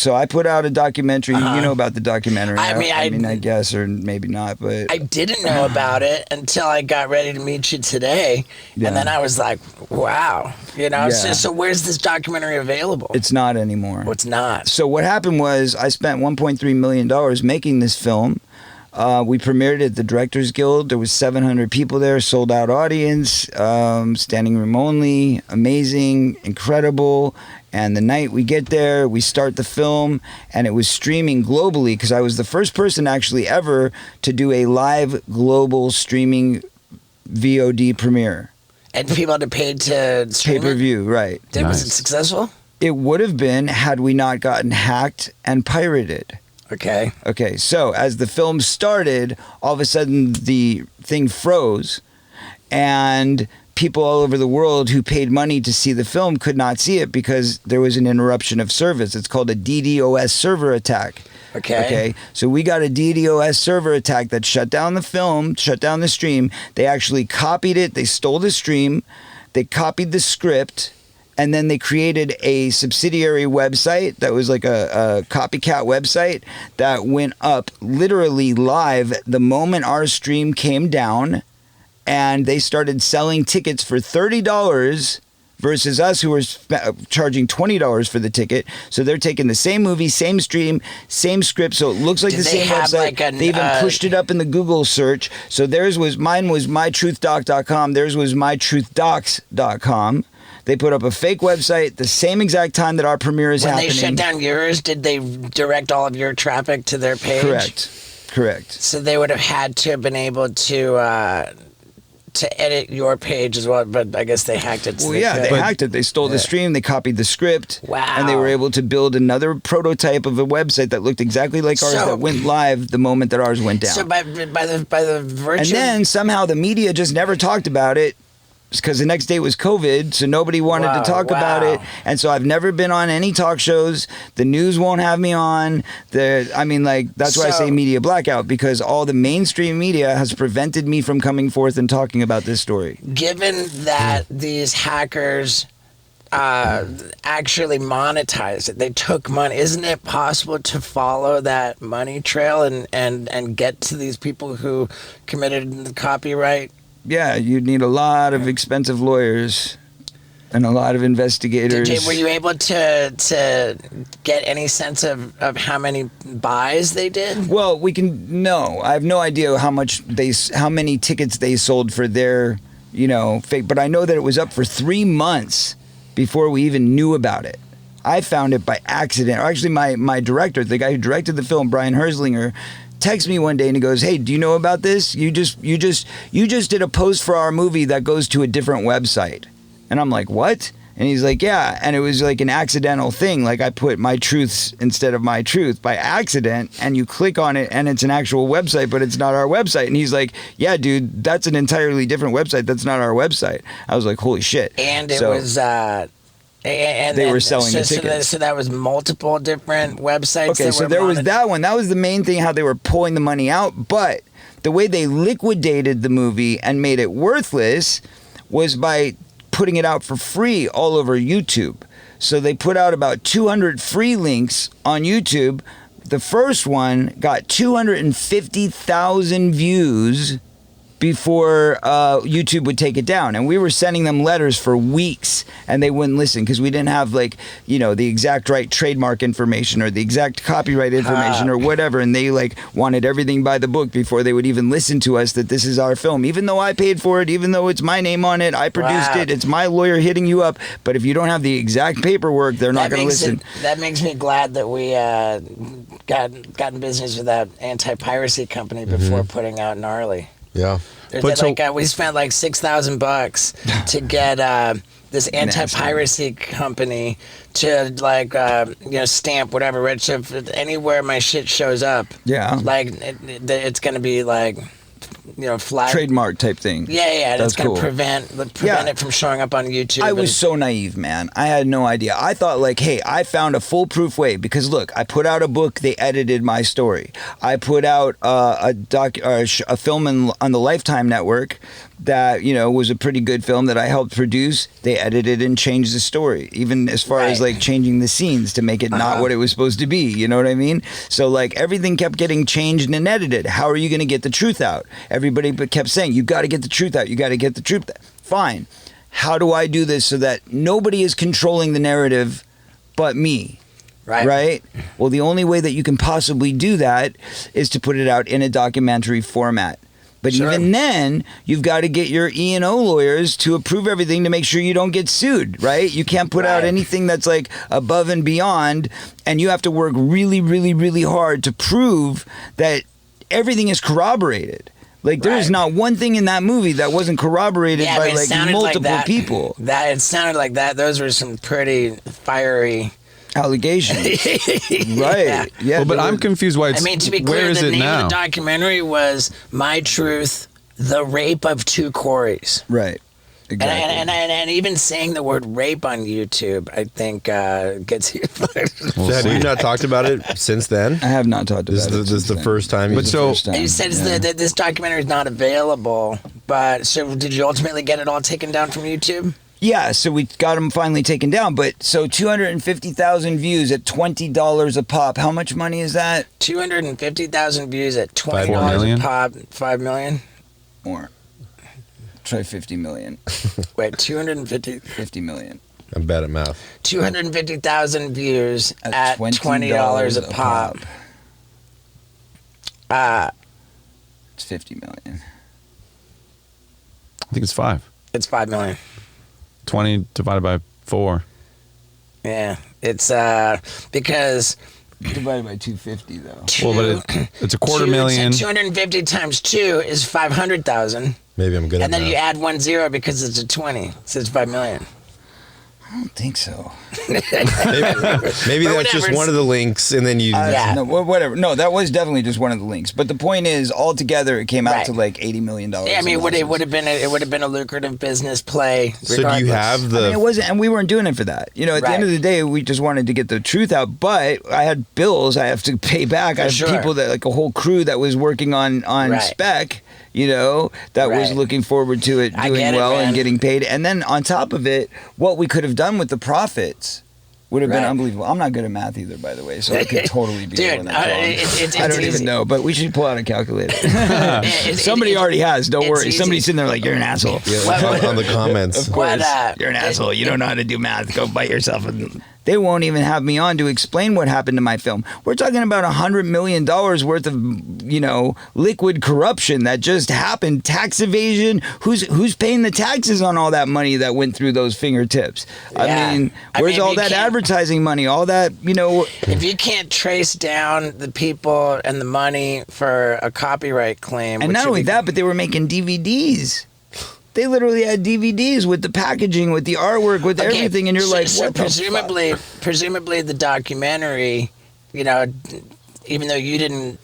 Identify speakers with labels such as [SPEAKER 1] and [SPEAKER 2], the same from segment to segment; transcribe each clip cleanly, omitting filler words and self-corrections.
[SPEAKER 1] So I put out a documentary. You know about the documentary.
[SPEAKER 2] I
[SPEAKER 1] mean, I guess, or maybe not, but
[SPEAKER 2] I didn't know about it until I got ready to meet you today.
[SPEAKER 1] Yeah.
[SPEAKER 2] And then I was like, wow. You know,
[SPEAKER 1] Yeah.
[SPEAKER 2] so where's this documentary available?
[SPEAKER 1] It's not anymore.
[SPEAKER 2] It's not.
[SPEAKER 1] So what happened was I spent $1.3 million making this film. We premiered at the Directors Guild. There was 700 people there, sold out audience, standing room only, amazing, incredible. And the night we get there, we start the film, and it was streaming globally because I was the first person actually ever to do a live global streaming VOD premiere.
[SPEAKER 2] And people had paid to stream
[SPEAKER 1] Pay-per-view, right.
[SPEAKER 2] Was it successful?
[SPEAKER 1] It would have been had we not gotten hacked and pirated.
[SPEAKER 2] Okay.
[SPEAKER 1] Okay, so as the film started, all of a sudden the thing froze, and people all over the world who paid money to see the film could not see it because there was an interruption of service. It's called a DDoS server attack. Okay. So we got a DDoS server attack that shut down the film, shut down the stream. They actually copied it. They stole the stream. They copied the script. And then they created a subsidiary website that was like a Copycat website that went up literally live the moment our stream came down. And they started selling tickets for $30 versus us who were charging $20 for the ticket. So they're taking the same movie, same stream, same script, so it looks like the same website. They even pushed it up in the Google search. So mine was mytruthdoc.com. Theirs was mytruthdocs.com. They put up a fake website the same exact time that our premiere is happening.
[SPEAKER 2] When they shut down yours, did they direct all of your traffic to their page?
[SPEAKER 1] Correct.
[SPEAKER 2] So they would have had to have been able to edit your page as well, but I guess they hacked it.
[SPEAKER 1] Well, yeah, they hacked it. They stole the stream, they copied the script,
[SPEAKER 2] wow,
[SPEAKER 1] and they were able to build another prototype of a website that looked exactly like ours that went live the moment that ours went down.
[SPEAKER 2] So by the virtue...
[SPEAKER 1] And then somehow the media just never talked about it because the next day was COVID, so nobody wanted to talk about it. And so I've never been on any talk shows. The news won't have me on. That's why I say media blackout, because all the mainstream media has prevented me from coming forth and talking about this story. Given
[SPEAKER 2] that these hackers actually monetized it, they took money, isn't it possible to follow that money trail and get to these people who committed the copyright?
[SPEAKER 1] Yeah, you'd need a lot of expensive lawyers and a lot of investigators.
[SPEAKER 2] Were you able to get any sense of how many buys they did?
[SPEAKER 1] Well, I have no idea how many tickets they sold for their, fake, but I know that it was up for 3 months before we even knew about it. I found it by accident. Or actually, my director, the guy who directed the film, Brian Herzlinger, texts me one day and he goes, "Hey, do you know about this? You just did a post for our movie that goes to a different website." And I'm like, "What?" And he's like, "Yeah." And it was like an accidental thing. Like I put My Truths instead of My Truth by accident, and you click on it and it's an actual website, but it's not our website. And he's like, "Yeah, dude, that's an entirely different website. That's not our website." I was like, "Holy shit."
[SPEAKER 2] And it was and
[SPEAKER 1] they were selling the tickets.
[SPEAKER 2] So that was multiple different websites.
[SPEAKER 1] Okay, so there was that one. That was the main thing, how they were pulling the money out. But the way they liquidated the movie and made it worthless was by putting it out for free all over YouTube. So they put out about 200 free links on YouTube. The first one got 250,000 views before YouTube would take it down. And we were sending them letters for weeks and they wouldn't listen because we didn't have the exact right trademark information or the exact copyright information or whatever. And they wanted everything by the book before they would even listen to us that this is our film. Even though I paid for it, even though it's my name on it, I produced it, it's my lawyer hitting you up. But if you don't have the exact paperwork, they're not going to listen.
[SPEAKER 2] That makes me glad that we got in business with that anti-piracy company before putting out Gnarly.
[SPEAKER 3] Yeah.
[SPEAKER 2] We spent like $6,000 to get this anti-piracy company to stamp whatever, Rich. If anywhere my shit shows up, it's gonna be flag
[SPEAKER 1] trademark type thing.
[SPEAKER 2] Yeah, and
[SPEAKER 1] that's
[SPEAKER 2] it's gonna
[SPEAKER 1] cool.
[SPEAKER 2] prevent it from showing up on YouTube.
[SPEAKER 1] I was so naive, man. I had no idea. I thought hey, I found a foolproof way because look, I put out a book. They edited my story. I put out a film on the Lifetime Network. that, you know, was a pretty good film that I helped produce, they edited and changed the story, even as far as like changing the scenes to make it not what it was supposed to be. You know what I mean? So like everything kept getting changed and edited. How are you going to get the truth out? Everybody kept saying, you got to get the truth out. You got to get the truth out. Fine. How do I do this so that nobody is controlling the narrative but me? Right? Well, the only way that you can possibly do that is to put it out in a documentary format. But even then, you've got to get your E&O lawyers to approve everything to make sure you don't get sued, right? You can't put out anything that's like above and beyond, and you have to work really, really, really hard to prove that everything is corroborated. Like, there is not one thing in that movie that wasn't corroborated by like multiple people.
[SPEAKER 2] It sounded like that. Those were some pretty fiery
[SPEAKER 1] allegations. Yeah.
[SPEAKER 3] Well, but I'm confused why it's,
[SPEAKER 2] I mean, to be clear, the name of the documentary was My Truth, The Rape of Two Coreys.
[SPEAKER 1] Right. Exactly.
[SPEAKER 2] And even saying the word rape on YouTube, I think gets you.
[SPEAKER 4] Have you not talked about it since then?
[SPEAKER 1] I have not talked about it.
[SPEAKER 4] This is the first time.
[SPEAKER 3] But so
[SPEAKER 2] you said that this documentary is not available. But so did you ultimately get it all taken down from YouTube?
[SPEAKER 1] Yeah, so we got them finally taken down. But so 250,000 views at $20 a pop. How much money is that?
[SPEAKER 2] 250,000 views at $20 a pop. 5 million?
[SPEAKER 1] More. Try 50 million.
[SPEAKER 2] Wait, 250?
[SPEAKER 1] 50 million.
[SPEAKER 4] I'm bad at math.
[SPEAKER 2] 250,000 views at $20 a pop.
[SPEAKER 1] It's 50 million.
[SPEAKER 3] I think it's 5.
[SPEAKER 2] It's 5 million.
[SPEAKER 3] 20 divided by 4.
[SPEAKER 2] Yeah, it's because
[SPEAKER 1] divided by 250 though.
[SPEAKER 3] Well, but it's a quarter million.
[SPEAKER 2] 250 times 2 is 500,000.
[SPEAKER 4] Maybe I'm good at
[SPEAKER 2] and then
[SPEAKER 4] math.
[SPEAKER 2] you add 1 0 because it's a 20, so it's 5 million.
[SPEAKER 1] I don't think so.
[SPEAKER 4] maybe that's just one of the links, and then you.
[SPEAKER 1] No, whatever. No, that was definitely just one of the links. But the point is, altogether, it came out to like $80 million.
[SPEAKER 2] Yeah, I mean, it would have been a lucrative business play.
[SPEAKER 4] So do you have the?
[SPEAKER 1] I mean, it wasn't, and we weren't doing it for that. You know, at the end of the day, we just wanted to get the truth out. But I had bills I have to pay back. I have people that, like a whole crew that was working on spec. You know, that was looking forward to it doing well and getting paid. And then on top of it, what we could have done with the profits would have been unbelievable. I'm not good at math either, by the way, so I could totally be
[SPEAKER 2] Dude,
[SPEAKER 1] I don't even know, but we should pull out a calculator. Somebody already has, don't worry.
[SPEAKER 2] Easy.
[SPEAKER 1] Somebody's sitting there like, you're an asshole.
[SPEAKER 4] Yeah, on the comments.
[SPEAKER 1] Of course, you're an asshole. You don't know how to do math. Go bite yourself. They won't even have me on to explain what happened to my film. We're talking about $100 million worth of, you know, liquid corruption that just happened. Tax evasion. Who's paying the taxes on all that money that went through those fingertips?
[SPEAKER 2] Yeah.
[SPEAKER 1] I mean, where's all that advertising money? All that, you know.
[SPEAKER 2] If you can't trace down the people and the money for a copyright claim.
[SPEAKER 1] And not only that, but they were making DVDs. They literally had DVDs with the packaging, with the artwork, with everything, and you're like, what the fuck?
[SPEAKER 2] Presumably the documentary, you know, even though you didn't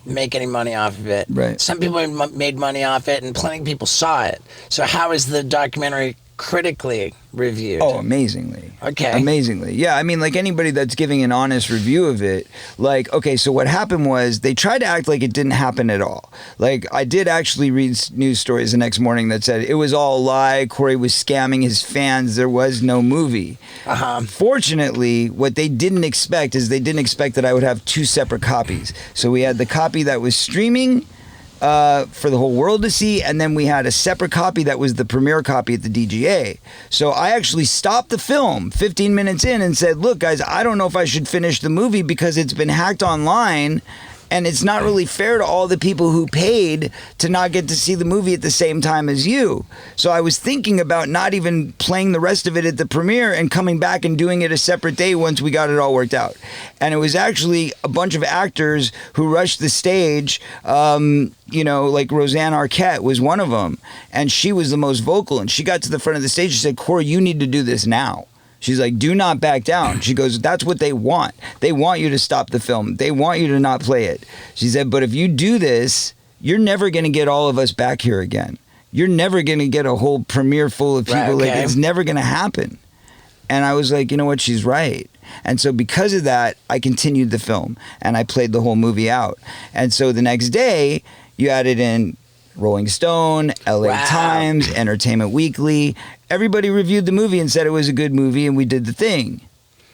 [SPEAKER 2] make any money off of it, some people made money off it, and plenty of people saw it. So how is the documentary critically reviewed?
[SPEAKER 1] Oh, amazingly.
[SPEAKER 2] Okay.
[SPEAKER 1] Amazingly. Yeah, I mean, like anybody that's giving an honest review of it, like, okay, so what happened was they tried to act like it didn't happen at all. Like, I did actually read news stories the next morning that said it was all a lie, Corey was scamming his fans, there was no movie. Fortunately, what they didn't expect is they didn't expect that I would have 2 separate copies. So we had the copy that was streaming for the whole world to see, and then we had a separate copy that was the premiere copy at the DGA. So I actually stopped the film 15 minutes in and said, look guys, I don't know if I should finish the movie because it's been hacked online and it's not really fair to all the people who paid to not get to see the movie at the same time as you. So I was thinking about not even playing the rest of it at the premiere and coming back and doing it a separate day once we got it all worked out. And it was actually a bunch of actors who rushed the stage. You know, like Roseanne Arquette was one of them, and she was the most vocal, and she got to the front of the stage and said, Corey, you need to do this now. She's like, do not back down. She goes, that's what they want. They want you to stop the film. They want you to not play it. She said, but if you do this, you're never going to get all of us back here again. You're never going to get a whole premiere full of people. Like, it's never going to happen. And I was like, you know what? She's right. And so because of that, I continued the film and I played the whole movie out. And so the next day, you added in Rolling Stone, LA
[SPEAKER 2] Wow.
[SPEAKER 1] Times, Entertainment Weekly. Everybody reviewed the movie and said it was a good movie, and we did the thing,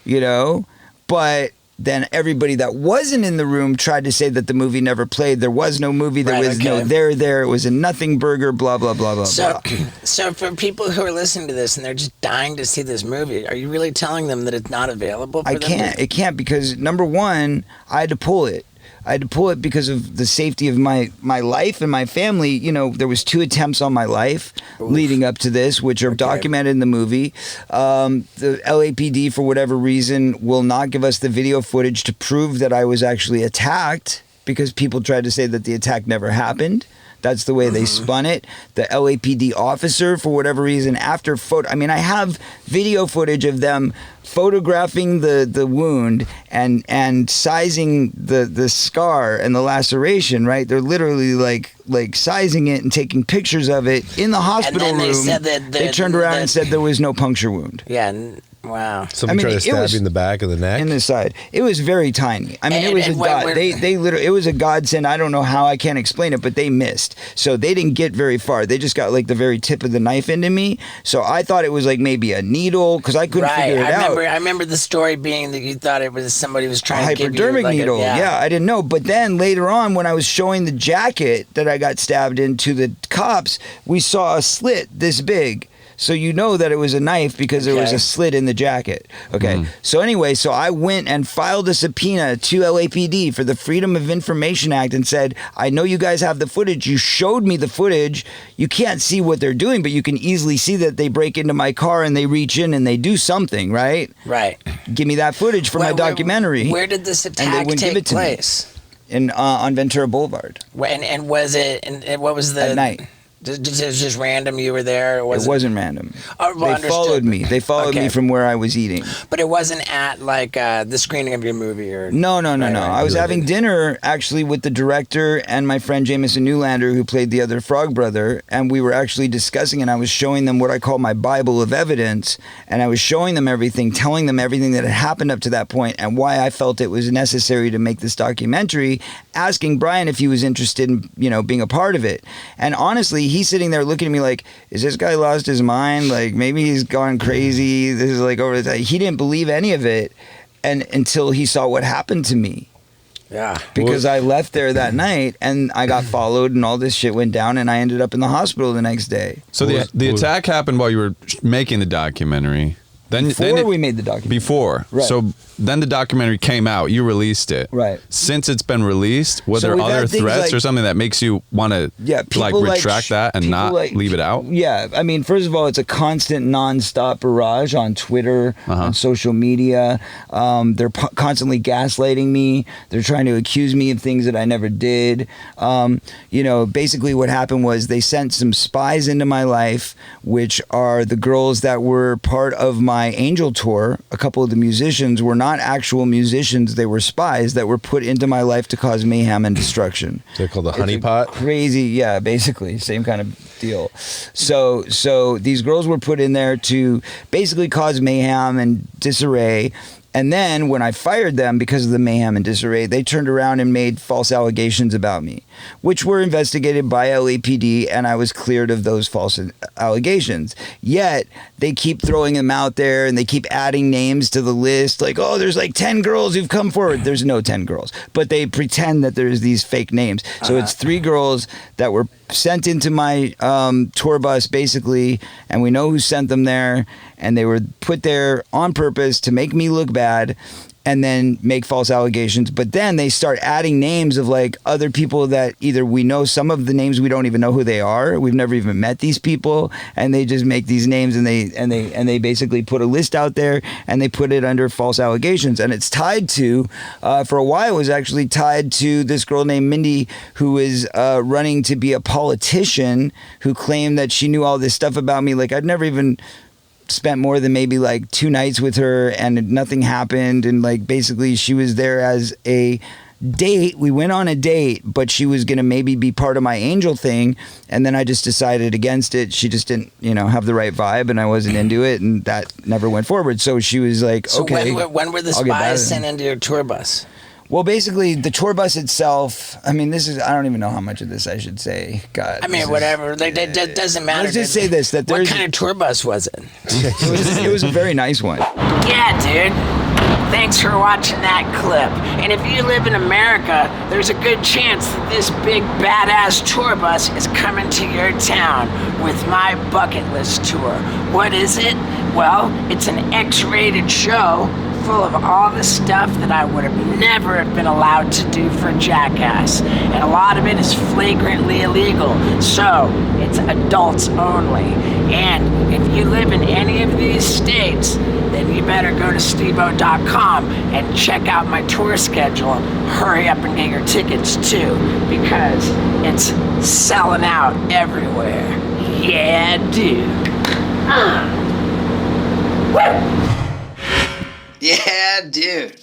[SPEAKER 1] you know? But then everybody that wasn't in the room tried to say that the movie never played. There was no movie. There
[SPEAKER 2] Right,
[SPEAKER 1] was
[SPEAKER 2] okay.
[SPEAKER 1] no there. It was a nothing burger, blah, blah, blah, blah,
[SPEAKER 2] So,
[SPEAKER 1] blah.
[SPEAKER 2] so for people who are listening to this and they're just dying to see this movie, are you really telling them that it's not available for
[SPEAKER 1] I
[SPEAKER 2] them?
[SPEAKER 1] can't. It can't because, number one, I had to pull it. I had to pull it because of the safety of my life and my family. You know, there was 2 attempts on my life leading up to this, which are documented in the movie. The LAPD, for whatever reason, will not give us the video footage to prove that I was actually attacked because people tried to say that the attack never happened. That's the way they spun it. The LAPD officer, for whatever reason, after I have video footage of them photographing the wound and sizing the scar and the laceration, right? They're literally like sizing it and taking pictures of it in the hospital
[SPEAKER 2] then they
[SPEAKER 1] room.
[SPEAKER 2] said that
[SPEAKER 1] they turned around and said there was no puncture wound.
[SPEAKER 2] Yeah. Wow.
[SPEAKER 4] Somebody tried to
[SPEAKER 1] it
[SPEAKER 4] stab
[SPEAKER 1] was-
[SPEAKER 4] you in the back of the neck.
[SPEAKER 1] In the side, it was very tiny. I mean, it was a god. They literally, it was a godsend. I don't know how, I can't explain it, but they missed. So they didn't get very far. They just got like the very tip of the knife into me. So I thought it was like maybe a needle because I couldn't figure it out.
[SPEAKER 2] I remember the story being that you thought it was somebody was trying to give you
[SPEAKER 1] Hypodermic
[SPEAKER 2] like
[SPEAKER 1] needle. Yeah, I didn't know. But then later on, when I was showing the jacket that I got stabbed into the cops, we saw a slit this big. So you know that it was a knife because there was a slit in the jacket. Okay. So anyway, so I went and filed a subpoena to LAPD for the Freedom of Information Act and said, I know you guys have the footage. You showed me the footage. You can't see what they're doing, but you can easily see that they break into my car and they reach in and they do something, right?
[SPEAKER 2] Right.
[SPEAKER 1] Give me that footage for my documentary.
[SPEAKER 2] Where did this
[SPEAKER 1] they
[SPEAKER 2] attack
[SPEAKER 1] wouldn't give
[SPEAKER 2] take
[SPEAKER 1] it to me.
[SPEAKER 2] place?
[SPEAKER 1] On Ventura Boulevard
[SPEAKER 2] And was it? And what was the
[SPEAKER 1] at night.
[SPEAKER 2] It was just random. You were there. Or was
[SPEAKER 1] It wasn't random.
[SPEAKER 2] Oh, well,
[SPEAKER 1] They
[SPEAKER 2] understood.
[SPEAKER 1] followed me. They followed
[SPEAKER 2] Okay.
[SPEAKER 1] me from where I was eating.
[SPEAKER 2] But it wasn't at like the screening of your movie or
[SPEAKER 1] No.
[SPEAKER 2] Right.
[SPEAKER 1] I was having dinner actually with the director and my friend Jameson Newlander, who played the other Frog Brother, and we were actually discussing, and I was showing them what I call my Bible of evidence, and I was showing them everything, telling them everything that had happened up to that point and why I felt it was necessary to make this documentary, asking Brian if he was interested in, being a part of it. And honestly, he's sitting there looking at me like, is this guy lost his mind? Like, maybe he's gone crazy. This is like over the top. He didn't believe any of it until he saw what happened to me.
[SPEAKER 2] Yeah.
[SPEAKER 1] Because I left there that night and I got followed and all this shit went down and I ended up in the hospital the next day.
[SPEAKER 3] So the attack happened while you were making the documentary.
[SPEAKER 1] Before we made the documentary.
[SPEAKER 3] Before.
[SPEAKER 1] Right.
[SPEAKER 3] So then the documentary came out. You released it.
[SPEAKER 1] Right.
[SPEAKER 3] Since it's been released, were
[SPEAKER 1] So
[SPEAKER 3] there
[SPEAKER 1] we've
[SPEAKER 3] other
[SPEAKER 1] had things
[SPEAKER 3] threats
[SPEAKER 1] like-
[SPEAKER 3] or something that makes you want to
[SPEAKER 1] people
[SPEAKER 3] retract that and
[SPEAKER 1] people
[SPEAKER 3] not leave it out?
[SPEAKER 1] Yeah, I mean, first of all, it's a constant, nonstop barrage on Twitter, on social media. They're constantly gaslighting me. They're trying to accuse me of things that I never did. Basically what happened was they sent some spies into my life, which are the girls that were part of my Angel tour. A couple of the musicians were not actual musicians. They were spies that were put into my life to cause mayhem and destruction.
[SPEAKER 4] They're called the
[SPEAKER 1] It's a
[SPEAKER 4] honeypot.
[SPEAKER 1] Crazy, yeah, basically same kind of deal. So these girls were put in there to basically cause mayhem and disarray. And then when I fired them because of the mayhem and disarray, they turned around and made false allegations about me, which were investigated by LAPD, and I was cleared of those false allegations. Yet they keep throwing them out there and they keep adding names to the list, like, oh, there's like 10 girls who've come forward. There's no 10 girls, but they pretend that there's these fake names. So it's 3 girls that were sent into my tour bus, basically, and we know who sent them there, and they were put there on purpose to make me look bad and then make false allegations. But then they start adding names of like other people that either we know, some of the names we don't even know who they are. We've never even met these people, and they just make these names and they basically put a list out there and they put it under false allegations. And it's tied to, for a while, it was actually tied to this girl named Mindy who is running to be a politician, who claimed that she knew all this stuff about me. Like, I'd never even spent more than maybe like 2 nights with her and nothing happened, and like basically she was there as a date. We went on a date, but she was gonna maybe be part of my Angel thing, and then I just decided against it. She just didn't have the right vibe and I wasn't into it, and that never went forward. So she was like,
[SPEAKER 2] So
[SPEAKER 1] okay.
[SPEAKER 2] when were the
[SPEAKER 1] I'll get back
[SPEAKER 2] spies
[SPEAKER 1] at
[SPEAKER 2] sent
[SPEAKER 1] it.
[SPEAKER 2] into your tour bus?
[SPEAKER 1] Well, basically, the tour bus itself. I mean, I don't even know how much of this I should say. God.
[SPEAKER 2] I mean, whatever. That doesn't matter.
[SPEAKER 1] Let's just say this: that
[SPEAKER 2] what kind of tour bus was it?
[SPEAKER 1] It was a very nice one.
[SPEAKER 2] Yeah, dude. Thanks for watching that clip. And if you live in America, there's a good chance that this big badass tour bus is coming to your town with my bucket list tour. What is it? Well, it's an X-rated show full of all the stuff that I would have never have been allowed to do for Jackass. And a lot of it is flagrantly illegal, so it's adults only. And if you live in any of these states, then you better go to stevo.com and check out my tour schedule. Hurry up and get your tickets too, because it's selling out everywhere. Yeah, dude. Woo!
[SPEAKER 1] Yeah, dude.